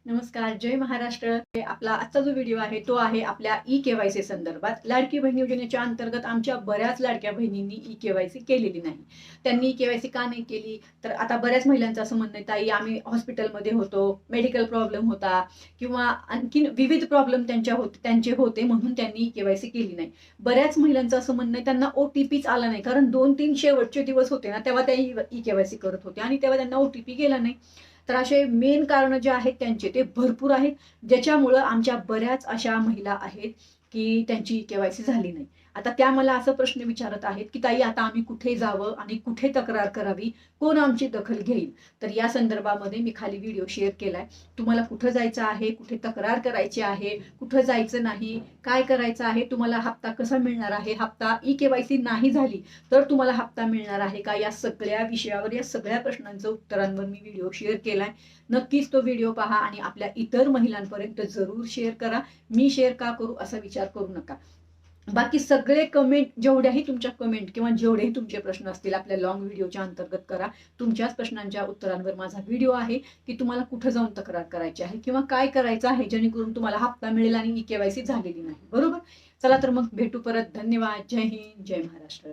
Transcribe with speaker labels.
Speaker 1: नमस्कार, जय महाराष्ट्र. आपला आजचा जो व्हिडिओ आहे तो आहे आपल्या ई-के-वाय-सी संदर्भात. लाडकी बहीण योजनेच्या अंतर्गत आमच्या बऱ्याच लाडक्या बहिणींनी ई-के-वाय-सी केलेली नाही. त्यांनी ई-के-वाय-सी का नाही केली? तर आता बऱ्याच महिलांचं असं म्हणणं आहे, ताई आम्ही हॉस्पिटलमध्ये होतो, मेडिकल प्रॉब्लेम होता किंवा आणखीन विविध प्रॉब्लेम त्यांचे होते म्हणून त्यांनी ई-के-वाय-सी केली नाही. बऱ्याच महिलांचं असं म्हणणं आहे, त्यांना ओ-टी-पीच आला नाही. कारण 2-3 शेवटचे दिवस होते ना, तेव्हा त्या ई-के-वाय-सी करत होत्या आणि तेव्हा त्यांना ओ-टी-पी गेला नाही. तर असे मेन कारणं जे आहेत त्यांचे ते भरपूर आहेत, ज्याच्यामुळं आमच्या बऱ्याच अशा महिला आहेत, की त्यांची के-वाय-सी झाली नाही. आता त्या मला असा प्रश्न विचारत आहेत, की "ताई आता आम्ही कुठे जावं आणि कुठे तक्रार करावी? कोण आमची दखल घेईल?" तर या संदर्भामध्ये मी खाली व्हिडिओ शेअर केलाय. तुम्हाला कुठं जायचं आहे, कुठे तक्रार करायची आहे, कुठं जायचं नाही, काय करायचं आहे, तुम्हाला हप्ता कसा मिळणार आहे, हप्ता ई-के-वाय-सी नाही झाली तर तुम्हाला हप्ता मिळणार आहे का? या सगळ्या विषयावर, या सगळ्या प्रश्नांचं उत्तरांवर मी व्हिडिओ शेअर केलाय. नक्कीच तो व्हिडिओ पहा आणि आपल्या इतर महिलांपर्यंत जरूर शेअर करा. मी शेअर का करू असा विचार करू नका. बाकी सगळे कमेंट, जेवढ्याही तुमच्या कमेंट किंवा जेवढेही तुमचे प्रश्न असतील आपल्या लॉंग व्हिडिओच्या अंतर्गत करा. तुमच्याच प्रश्नांच्या उत्तरांवर माझा व्हिडिओ आहे, की तुम्हाला कुठं जाऊन तक्रार करायची आहे किंवा काय करायचं आहे जेणेकरून तुम्हाला हप्ता मिळेल आणि ई-के-वाय-सी झालेली नाही. बरोबर? चला तर मग भेटू परत. धन्यवाद. जय हिंद, जय महाराष्ट्र.